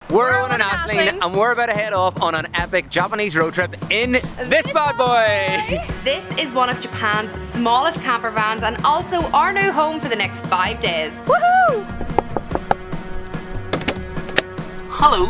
We're Owen and Aisling, and we're about to head off on an epic Japanese road trip in this bad boy. This is one of Japan's smallest camper vans and also our new home for the next 5 days. Woohoo! Hello.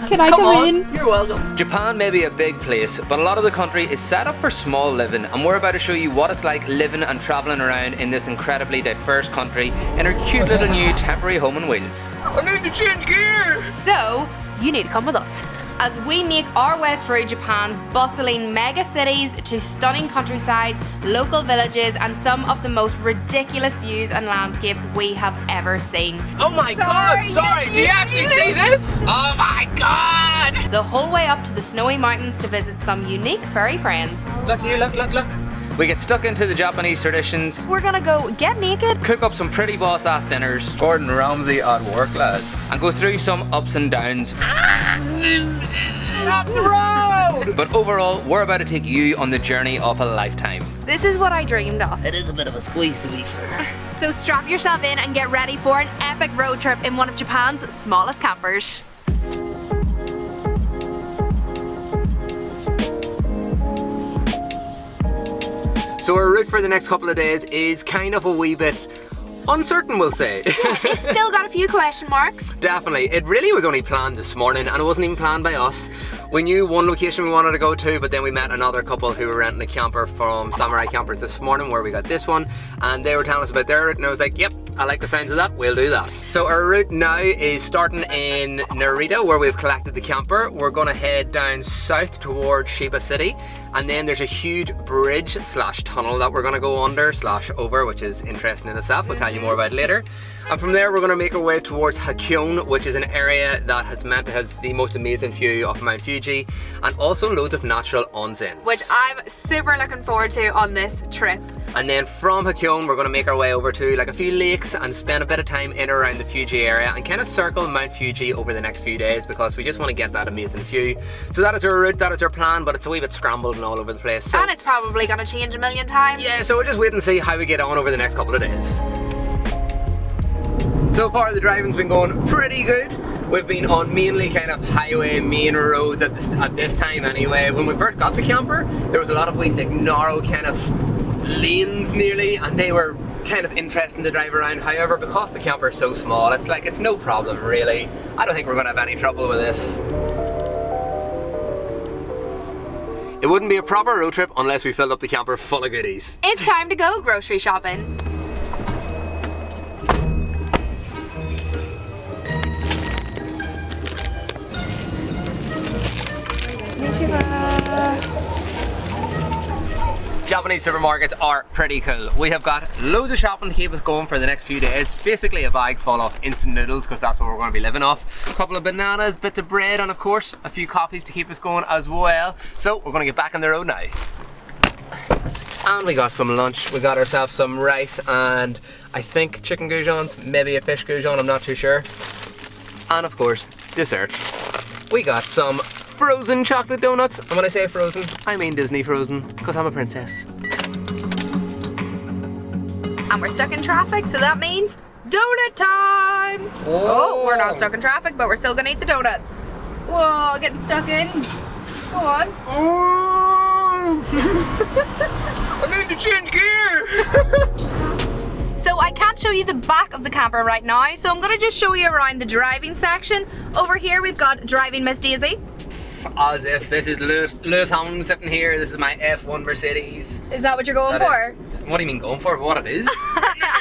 Can I come in? You're welcome. Japan may be a big place, but a lot of the country is set up for small living, and we're about to show you what it's like living and travelling around in this incredibly diverse country in our cute little new temporary home on wheels. I need to change gear. So, you need to come with us as we make our way through Japan's bustling mega cities to stunning countrysides, local villages, and some of the most ridiculous views and landscapes we have ever seen. Oh my God! Sorry, do you actually see this? Oh my God! The whole way up to the snowy mountains to visit some unique furry friends. Look here, look. We get stuck into the Japanese traditions, We're gonna go get naked, cook up some pretty boss ass dinners, Gordon Ramsay at work, lads. and go through some ups and downs. Off the road! But overall, we're about to take you on the journey of a lifetime. This is what I dreamed of. It is a bit of a squeeze to be fair. So strap yourself in and get ready for an epic road trip in one of Japan's smallest campers. So our route for the next couple of days is kind of a wee bit uncertain, we'll say. It's still got a few question marks. Definitely. It really was only planned this morning, and it wasn't even planned by us. We knew one location we wanted to go to, but then we met another couple who were renting a camper from Samurai Campers this morning, where we got this one, and they were telling us about their route, and I was like, yep, I like the sounds of that, we'll do that. So our route now is starting in Narita, where we've collected the camper. We're gonna head down south towards Shiba City, and then there's a huge bridge slash tunnel that we're gonna go under slash over, which is interesting in itself. We'll tell you more about it later. And from there, we're gonna make our way towards Hakone, which is an area that has meant to have the most amazing view of Mount Fuji, and also loads of natural onsens. Which I'm super looking forward to on this trip. And then from Hakone, we're gonna make our way over to like a few lakes and spend a bit of time in and around the Fuji area and kind of circle Mount Fuji over the next few days, because we just want to get that amazing view. So that is our route, that is our plan, but it's a wee bit scrambled and all over the place. So, And it's probably gonna change a million times. yeah, so we'll just wait and see how we get on over the next couple of days. So far the driving's been going pretty good. We've been on mainly kind of highway, main roads at this time anyway. When we first got the camper, there was a lot of wee like narrow kind of lanes nearly, and they were kind of interesting to drive around. However, because the camper is so small, it's like it's no problem really. I don't think we're gonna have any trouble with this. It wouldn't be a proper road trip unless we filled up the camper full of goodies. It's time to go grocery shopping. Japanese supermarkets are pretty cool. We have got loads of shopping to keep us going for the next few days. Basically a bag full of instant noodles, because that's what we're going to be living off. A couple of bananas, bits of bread, and of course a few coffees to keep us going as well. So we're going to get back on the road now. And we got some lunch. We got ourselves some rice and I think chicken goujons, maybe a fish goujon, I'm not too sure. And of course, dessert. We got some frozen chocolate donuts, and when I say frozen, I mean Disney frozen, because I'm a princess. And we're stuck in traffic, so that means donut time! Oh, we're not stuck in traffic, but we're still gonna eat the donut. Whoa, getting stuck in. Go on. I need to change gear. So I can't show you the back of the camper right now, so I'm gonna just show you around the driving section. Over here we've got driving Miss Daisy. As if this is Lewis Hamilton sitting here. This is my F1 Mercedes. Is that what you're going for? What do you mean going for? What it is?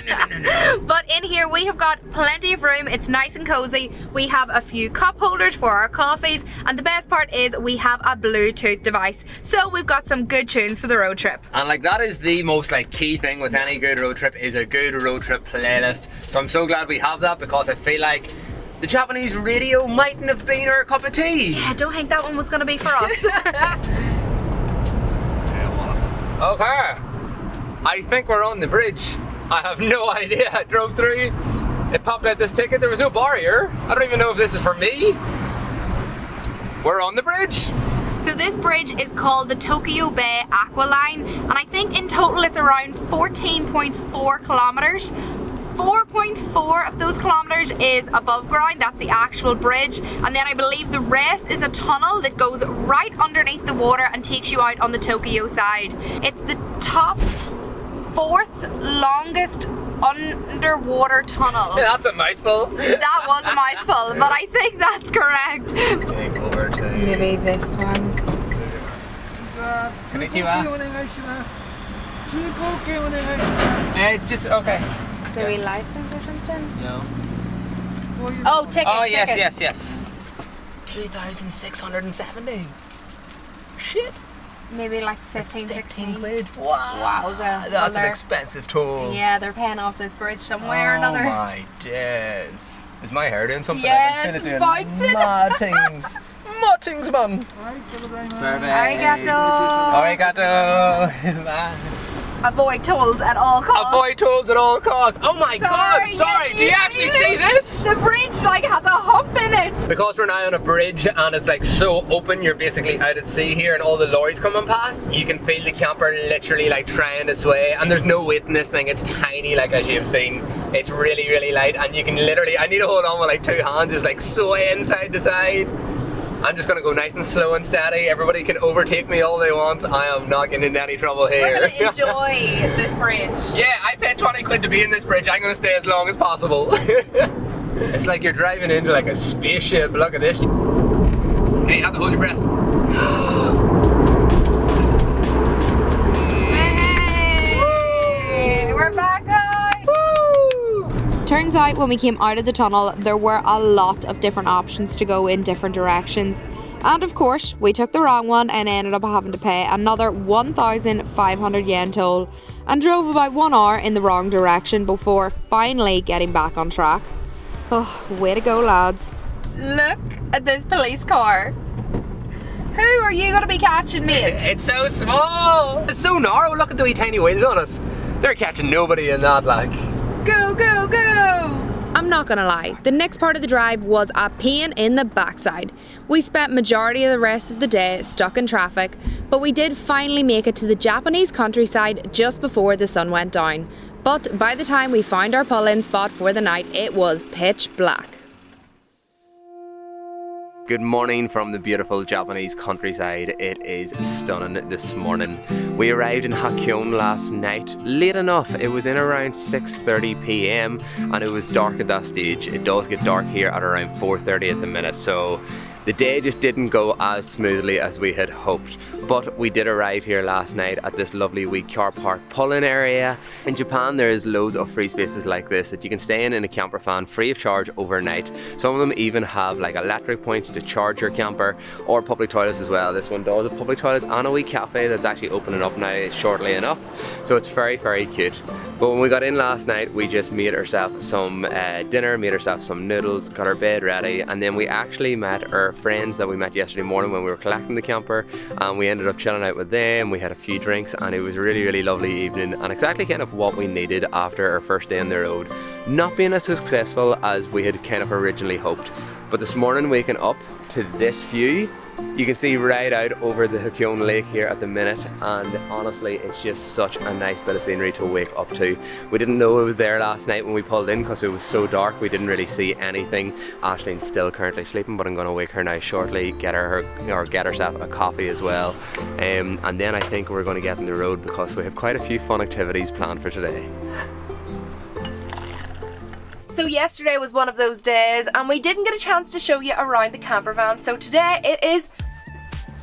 No. But in here we have got plenty of room. It's nice and cozy. We have a few cup holders for our coffees, and the best part is we have a Bluetooth device. So we've got some good tunes for the road trip. And like that is the most like key thing with any good road trip, is a good road trip playlist. So I'm so glad we have that, because I feel like the Japanese radio mightn't have been our cup of tea. Yeah, don't think that one was gonna be for us. Okay, I think we're on the bridge. I have no idea. I drove through, it popped out this ticket, there was no barrier. I don't even know if this is for me. We're on the bridge. So this bridge is called the Tokyo Bay Aqua-line, and I think in total it's around 14.4 kilometers. 4.4 of those kilometers is above ground, that's the actual bridge, and then I believe the rest is a tunnel that goes right underneath the water and takes you out on the Tokyo side. It's the top 4th longest underwater tunnel. That's a mouthful. That was a mouthful, but I think that's correct. Take over to Maybe this one. just okay. Do we license or something? No. Oh, ticket. Oh yes, ticket. yes. 2,670. Shit. Maybe like 15, 16 quid. Wow. Wowza. That's an expensive toll. Yeah, they're paying off this bridge somewhere or another. Oh my days. Is my hair doing something? Yeah, I'm it's doing bouncing. Muttings. Muttings, man. Arigato. Arigato. Avoid tolls at all costs. Avoid tolls at all costs. Oh my god, sorry. Do you actually see this? The bridge like has a hump in it. Because we're now on a bridge and it's like so open, you're basically out at sea here and all the lorries coming past, you can feel the camper literally like trying to sway, and there's no weight in this thing. It's tiny, like as you've seen. It's really, really light, and you can literally, I need to hold on with like 2 hands, just like swaying side to side. I'm just gonna go nice and slow and steady. Everybody can overtake me all they want. I am not getting into any trouble here. We're gonna enjoy this bridge. Yeah, I paid 20 quid to be in this bridge. I'm gonna stay as long as possible. It's like you're driving into like a spaceship. Look at this. Okay, you have to hold your breath. Hey, we're back, guys. Turns out when we came out of the tunnel, there were a lot of different options to go in different directions. And of course, we took the wrong one and ended up having to pay another 1,500 yen toll and drove about 1 hour in the wrong direction before finally getting back on track. Oh, way to go, lads. Look at this police car. Who are you going to be catching, mate? It's so small. It's so narrow. Look at the wee tiny wheels on it. They're catching nobody in that, like. Go, go, go! I'm not gonna lie, the next part of the drive was a pain in the backside. We spent majority of the rest of the day stuck in traffic, but we did finally make it to the Japanese countryside just before the sun went down. But by the time we found our pull-in spot for the night, it was pitch black. Good morning from the beautiful Japanese countryside. It is stunning this morning. We arrived in Hakone last night, late enough. It was in around 6:30 p.m. and it was dark at that stage. It does get dark here at around 4:30 at the minute, so the day just didn't go as smoothly as we had hoped. But we did arrive here last night at this lovely wee car park pull-in area. In Japan there is loads of free spaces like this that you can stay in a camper van free of charge overnight. Some of them even have like electric points to charge your camper, or public toilets as well. This one does have public toilets and a wee cafe that's actually opening up now shortly enough. So it's very, very cute. But when we got in last night, we just made ourselves some dinner, made ourselves some noodles, got our bed ready, and then we actually met our friends that we met yesterday morning when we were collecting the camper, and we ended up chilling out with them. We had a few drinks and it was a really, really lovely evening, and exactly kind of what we needed after our first day on the road. Not being as successful as we had kind of originally hoped. But this morning, waking up to this view, you can see right out over the Hakone Lake here at the minute, and honestly it's just such a nice bit of scenery to wake up to. We didn't know it was there last night when we pulled in because it was so dark. We didn't really see anything. Aislinn's still currently sleeping, but I'm going to wake her now shortly, get herself a coffee as well, and then I think we're going to get on the road because we have quite a few fun activities planned for today. So yesterday was one of those days and we didn't get a chance to show you around the camper van. So today it is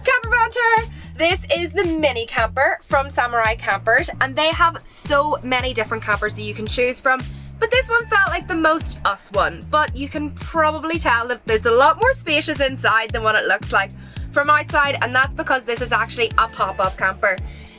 camper van tour. This is the mini camper from Samurai Campers, and they have so many different campers that you can choose from. But this one felt like the most us one. But you can probably tell that there's a lot more spacious inside than what it looks like from outside, and that's because this is actually a pop-up camper.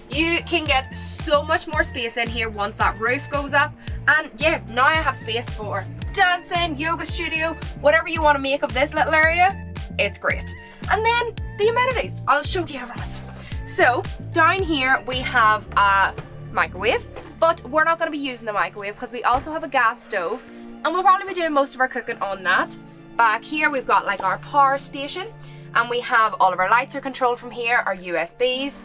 You can get so much more space in here once that roof goes up, and yeah, now I have space for dancing, yoga studio, whatever you want to make of this little area. It's great. And then the amenities, I'll show you around. So down here we have a microwave, but we're not going to be using the microwave because we also have a gas stove, and we'll probably be doing most of our cooking on that. Back here we've got like our power station, and we have all of our lights are controlled from here, our USBs.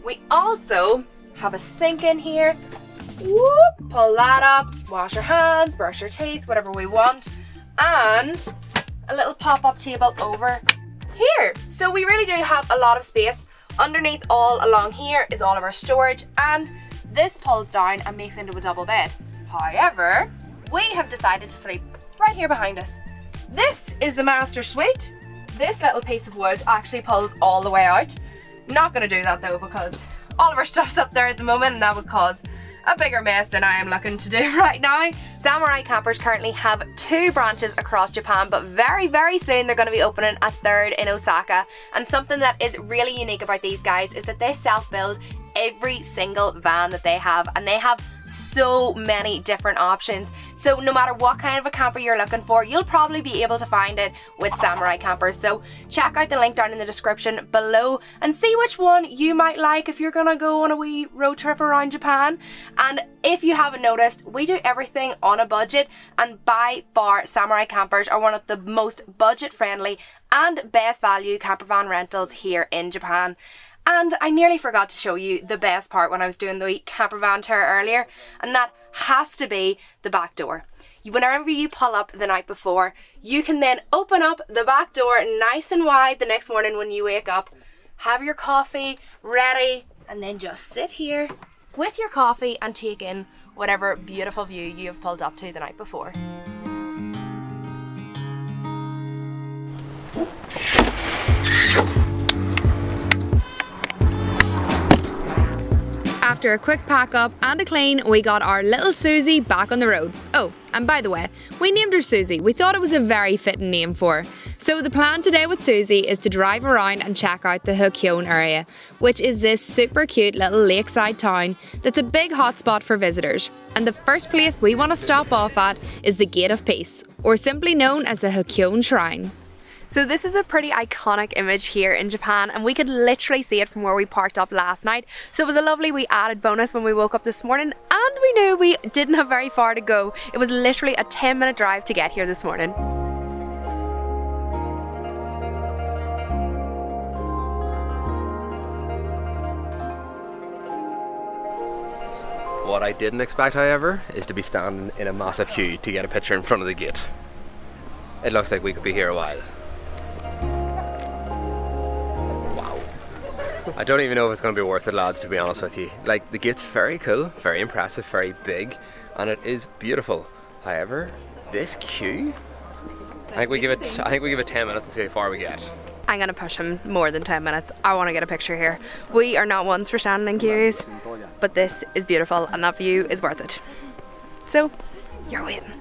We also have a sink in here, Whoop, pull that up, wash your hands, brush your teeth, whatever we want. And a little pop-up table over here. So we really do have a lot of space. Underneath all along here is all of our storage, and this pulls down and makes into a double bed. However, we have decided to sleep right here behind us. This is the master suite. This little piece of wood actually pulls all the way out. Not gonna do that though, because all of our stuff's up there at the moment and that would cause a bigger mess than I am looking to do right now. Samurai Campers currently have 2 branches across Japan, but very, very soon they're going to be opening a 3rd in Osaka. And something that is really unique about these guys is that they self-build every single van that they have, and they have so many different options. So no matter what kind of a camper you're looking for, you'll probably be able to find it with Samurai Campers. So check out the link down in the description below and see which one you might like if you're gonna go on a wee road trip around Japan. And if you haven't noticed, we do everything on a budget, and by far Samurai Campers are one of the most budget friendly and best value campervan rentals here in Japan. And I nearly forgot to show you the best part when I was doing the campervan tour earlier, and that has to be the back door. Whenever you pull up the night before, you can then open up the back door nice and wide the next morning when you wake up, have your coffee ready, and then just sit here with your coffee and take in whatever beautiful view you have pulled up to the night before. After a quick pack up and a clean, we got our little Susie back on the road. Oh, and by the way, we named her Susie. We thought it was a very fitting name for her. So the plan today with Susie is to drive around and check out the Hakone area, which is this super cute little lakeside town that's a big hotspot for visitors. And the first place we want to stop off at is the Gate of Peace, or simply known as the Hakone Shrine. So this is a pretty iconic image here in Japan, and we could literally see it from where we parked up last night. So it was a lovely wee added bonus when we woke up this morning, and we knew we didn't have very far to go. It was literally a 10-minute drive to get here this morning. What I didn't expect, however, is to be standing in a massive queue to get a picture in front of the gate. It looks like we could be here a while. I don't even know if it's going to be worth it, lads, to be honest with you. Like, the gate's very cool, very impressive, very big, and it is beautiful. However, this queue, I think we give it 10 minutes to see how far we get. I'm going to push him more than 10 minutes. I want to get a picture here. We are not ones for standing in queues, but this is beautiful and that view is worth it. So, you're waiting.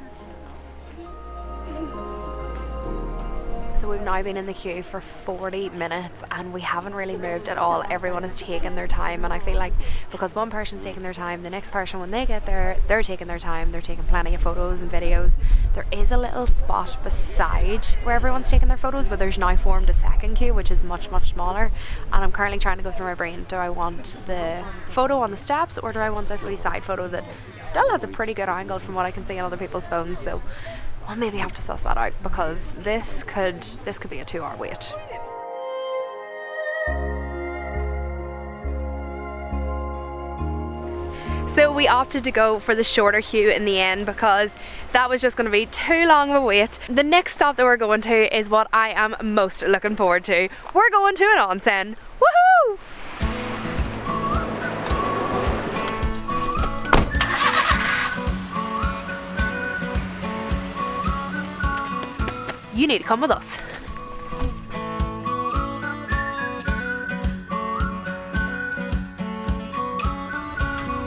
So we've now been in the queue for 40 minutes and we haven't really moved at all. Everyone is taking their time, and I feel like because one person's taking their time, the next person, when they get there, they're taking their time, they're taking plenty of photos and videos. There is a little spot beside where everyone's taking their photos, but there's now formed a second queue which is much, much smaller, and I'm currently trying to go through my brain. Do I want the photo on the steps, or do I want this wee side photo that still has a pretty good angle from what I can see on other people's phones? So I'll maybe have to suss that out, because this could be a 2-hour wait. So we opted to go for the shorter queue in the end because that was just going to be too long of a wait. The next stop that we're going to is what I am most looking forward to. We're going to an onsen. Woohoo! You need to come with us.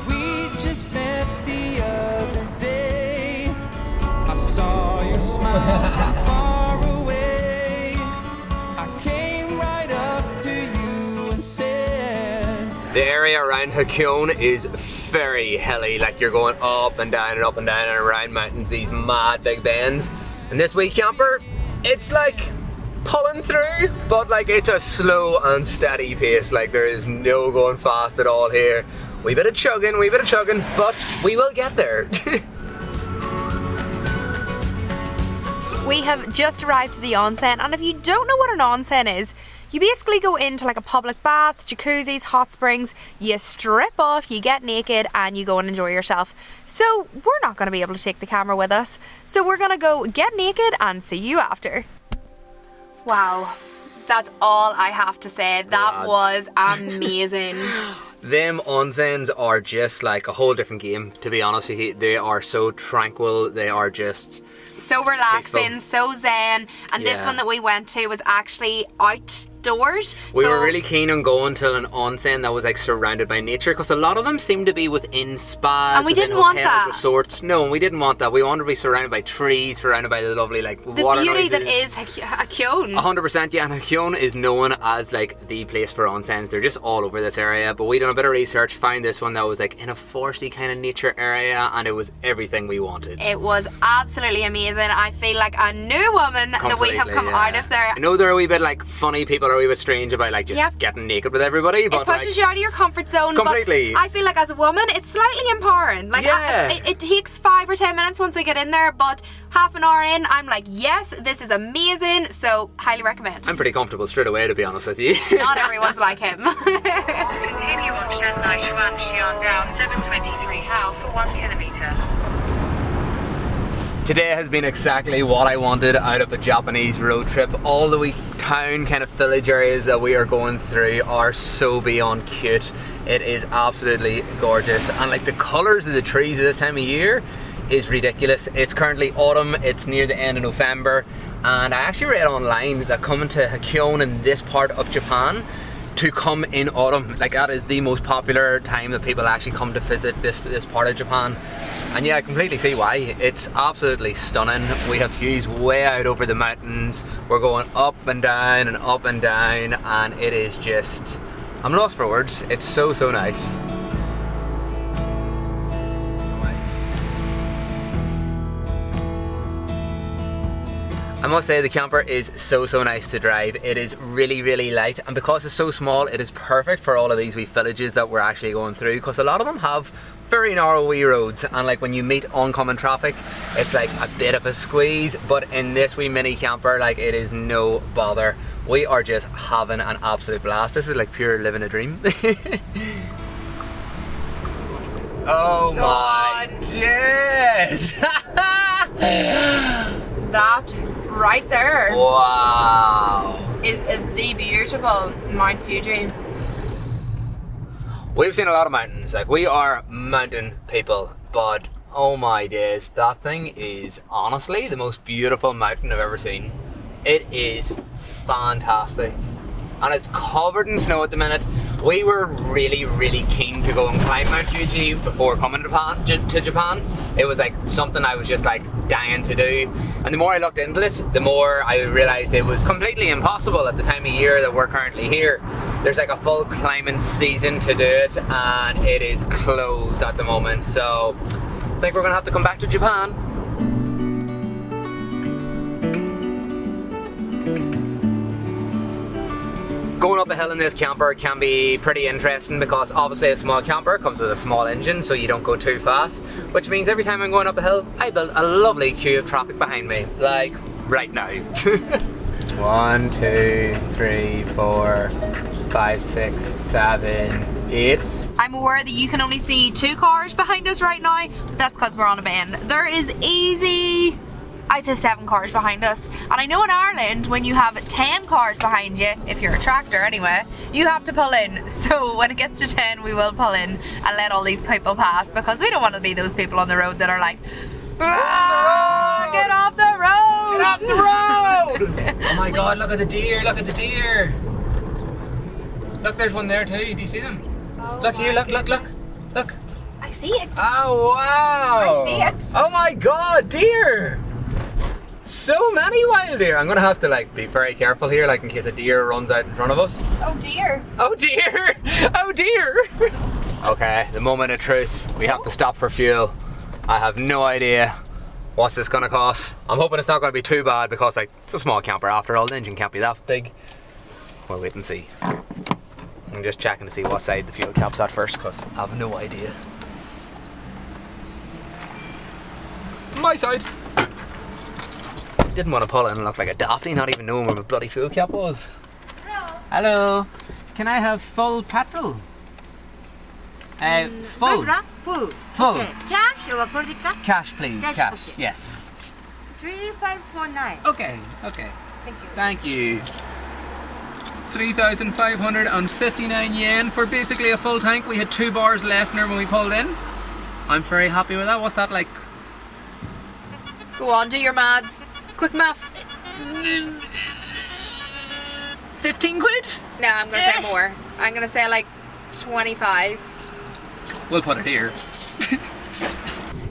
We just met the other day. I saw your smile from far away. I came right up to you and said, The area around Hakone is very hilly, like you're going up and down and up and down and around mountains, these mad big bends. And this wee camper, it's like pulling through, but like it's a slow and steady pace. Like there is no going fast at all here. Wee bit of chugging, but we will get there. We have just arrived to the onsen, and if you don't know what an onsen is, you basically go into like a public bath, jacuzzis, hot springs, you strip off, you get naked, and you go and enjoy yourself. So we're not going to be able to take the camera with us, so we're going to go get naked and see you after. Wow, that's all I have to say. That was amazing. Them onsens are just like a whole different game, to be honest with you. They are so tranquil, they are just so relaxing, peaceful. So zen. And this one that we went to was actually outdoors. We were really keen on going to an onsen that was like surrounded by nature, because a lot of them seem to be within spas, and we within didn't hotels, want that. resorts. No, we didn't want that. We wanted to be surrounded by trees, surrounded by the lovely like the water beauty noises. that is Hakone. 100%, yeah, and Hakone is known as like the place for onsens. They're just all over this area, but we done a bit of research, found this one that was like in a foresty kind of nature area, and it was everything we wanted. It was absolutely amazing. I feel like a new woman that we have come out of there. I know they're a wee bit like funny, people are a wee bit strange about like just getting naked with everybody, but it pushes you out of your comfort zone. Completely. But I feel like as a woman, it's slightly empowering. Like it takes 5 or 10 minutes once I get in there, but half an hour in, I'm like, yes, this is amazing. So highly recommend. I'm pretty comfortable straight away, to be honest with you. Not everyone's like him. Continue on Shanghai Xuan Xiandao 723 Hao for 1 kilometer. Today has been exactly what I wanted out of a Japanese road trip. All the wee town kind of village areas that we are going through are so beyond cute. It is absolutely gorgeous, and like the colours of the trees at this time of year is ridiculous. It's currently autumn, it's near the end of November, and I actually read online that coming to Hakone in this part of Japan to come in autumn, like that is the most popular time that people actually come to visit this part of Japan. And yeah, I completely see why. It's absolutely stunning. We have views way out over the mountains. We're going up and down and up and down, and it is just, I'm lost for words. It's so nice. I must say the camper is so nice to drive. It is really light, and because it's so small, it is perfect for all of these wee villages that we're actually going through, because a lot of them have very narrow wee roads, and like when you meet oncoming traffic, it's like a bit of a squeeze, but in this wee mini camper, like it is no bother. We are just having an absolute blast. This is like pure living a dream. Oh my days! That right there is the beautiful Mount Fuji. We've seen a lot of mountains, like we are mountain people, but oh my days, that thing is honestly the most beautiful mountain I've ever seen. It is fantastic, and it's covered in snow at the minute. We were really keen to go and climb Mount Fuji before coming to Japan. It was like something I was just like dying to do, and the more I looked into it, the more I realised it was completely impossible at the time of year that we're currently here. There's like a full climbing season to do it, and it is closed at the moment, so I think we're gonna have to come back to Japan. Going up a hill in this camper can be pretty interesting, because obviously a small camper comes with a small engine, so you don't go too fast, which means every time I'm going up a hill, I build a lovely queue of traffic behind me, like right now. 1, 2, 3, 4, 5, 6, 7, 8. I'm aware that you can only see 2 cars behind us right now, but that's because we're on a bend. There is easy, I'd say 7 cars behind us. And I know in Ireland, when you have 10 cars behind you, if you're a tractor anyway, you have to pull in. So when it gets to 10, we will pull in and let all these people pass, because we don't want to be those people on the road that are like, get off the road! Get off the road! Oh my god, look at the deer, look at the deer! Look, there's one there too, do you see them? Oh, look here, look. I see it. Oh wow! I see it. Oh my god, deer! So many wild deer. I'm gonna have to like be very careful here, like in case a deer runs out in front of us. Oh dear. Oh dear! Oh dear! Okay, the moment of truth. We have to stop for fuel. I have no idea what's this gonna cost. I'm hoping it's not gonna be too bad, because like it's a small camper after all. The engine can't be that big. We'll wait and see. I'm just checking to see what side the fuel cap's at first, because I have no idea. My side. Didn't want to pull in and look like a daphne, not even knowing where my bloody fuel cap was. Hello. Can I have full petrol? Full. Full. Okay. Cash or credit card? Cash, please. Cash, okay. Yes. 3549. Okay. Thank you. Thank you. 3,559 yen for basically a full tank. We had 2 bars left in her when we pulled in. I'm very happy with that. What's that like? Go on, do your maths. Quick math. 15 quid? No, I'm gonna say more. I'm gonna say like 25. We'll put it here.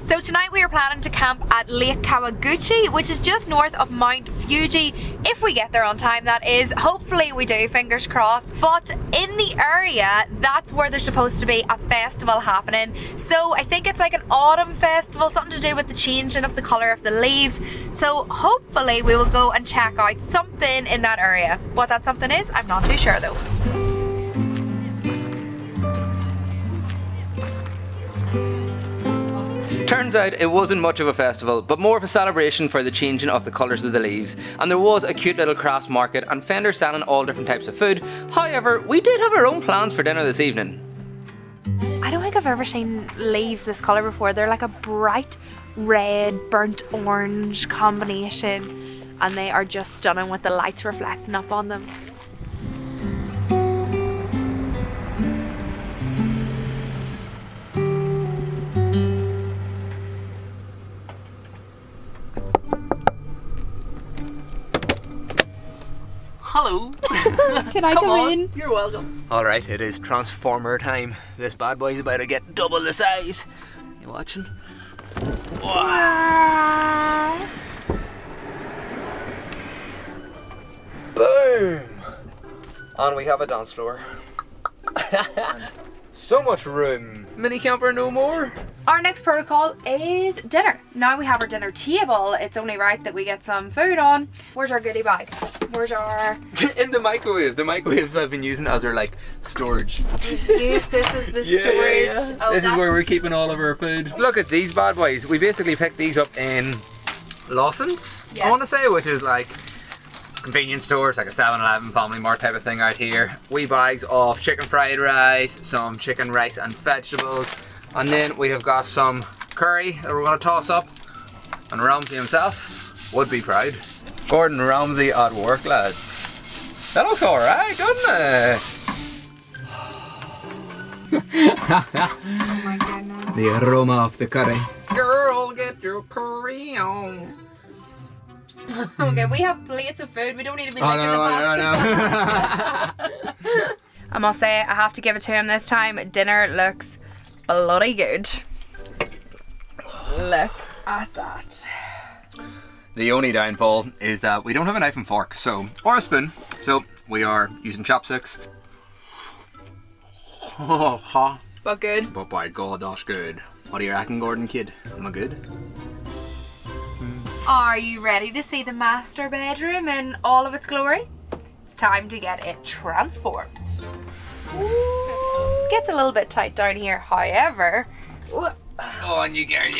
So tonight we are planning to camp at Lake Kawaguchi, which is just north of Mount Fuji. If we get there on time, that is. Hopefully we do, fingers crossed. But in the area, that's where there's supposed to be a festival happening. So I think it's like an autumn festival, something to do with the changing of the colour of the leaves. So hopefully we will go and check out something in that area. What that something is, I'm not too sure though. Turns out it wasn't much of a festival, but more of a celebration for the changing of the colours of the leaves. And there was a cute little crafts market and vendors selling all different types of food. However, we did have our own plans for dinner this evening. I don't think I've ever seen leaves this colour before. They're like a bright red, burnt orange combination, and they are just stunning with the lights reflecting up on them. Hello. Can I come in? You're welcome. Alright, it is Transformer time. This bad boy's about to get double the size. You watching? Wow. Boom! And we have a dance floor. So much room. Mini camper no more. Our next protocol is dinner. Now we have our dinner table. It's only right that we get some food on. Where's our goodie bag? Where's our... In the microwave. The microwave I've been using as our like storage. Yes, this is the storage. Yeah. Oh, this is where we're keeping all of our food. Look at these bad boys. We basically picked these up in Lawson's, Yes. I want to say, which is like convenience stores, like a 7-Eleven, Family Mart type of thing out here. Wee bags of chicken fried rice, some chicken rice and vegetables, and then we have got some curry that we're going to toss up, and Ramsey himself would be proud. Gordon Ramsay at work, lads. That looks alright, doesn't it? Oh my goodness. The aroma of the curry. Girl, get your curry on. Okay, we have plates of food. We don't need to be Oh, licking the no. pasta. I must say, I have to give it to him this time. Dinner looks bloody good. Look at that. The only downfall is that we don't have a knife and fork, or a spoon, so we are using chopsticks. But good. But by God, that's good. What do you reckon, Gordon kid? Am I good? Are you ready to see the master bedroom in all of its glory? It's time to get it transformed. Ooh. Gets a little bit tight down here, however. Go on, you girl.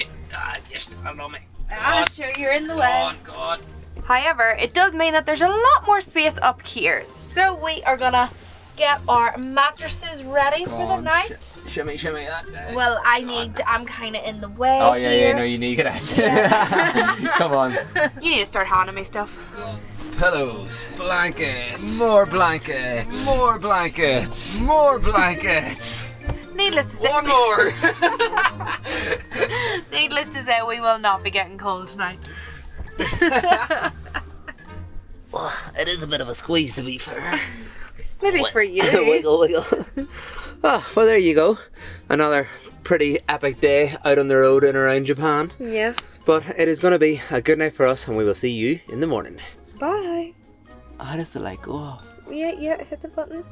Just stand on me. I'm sure you're in the way. Go on. However, it does mean that there's a lot more space up here. So we are gonna get our mattresses ready for the night. Shimmy that. Well, I'm kind of in the way Oh here. yeah, no, you need it. Come on. You need to start handing me stuff. Pillows, blankets, more blankets, more blankets, more blankets. Needless to say, One more. needless to say, we will not be getting cold tonight. Well, it is a bit of a squeeze to be fair. Maybe for you. Wiggle. Oh, well there you go. Another pretty epic day out on the road and around Japan. Yes. But it is going to be a good night for us and we will see you in the morning. Bye. How does the light go off? Yeah, hit the button.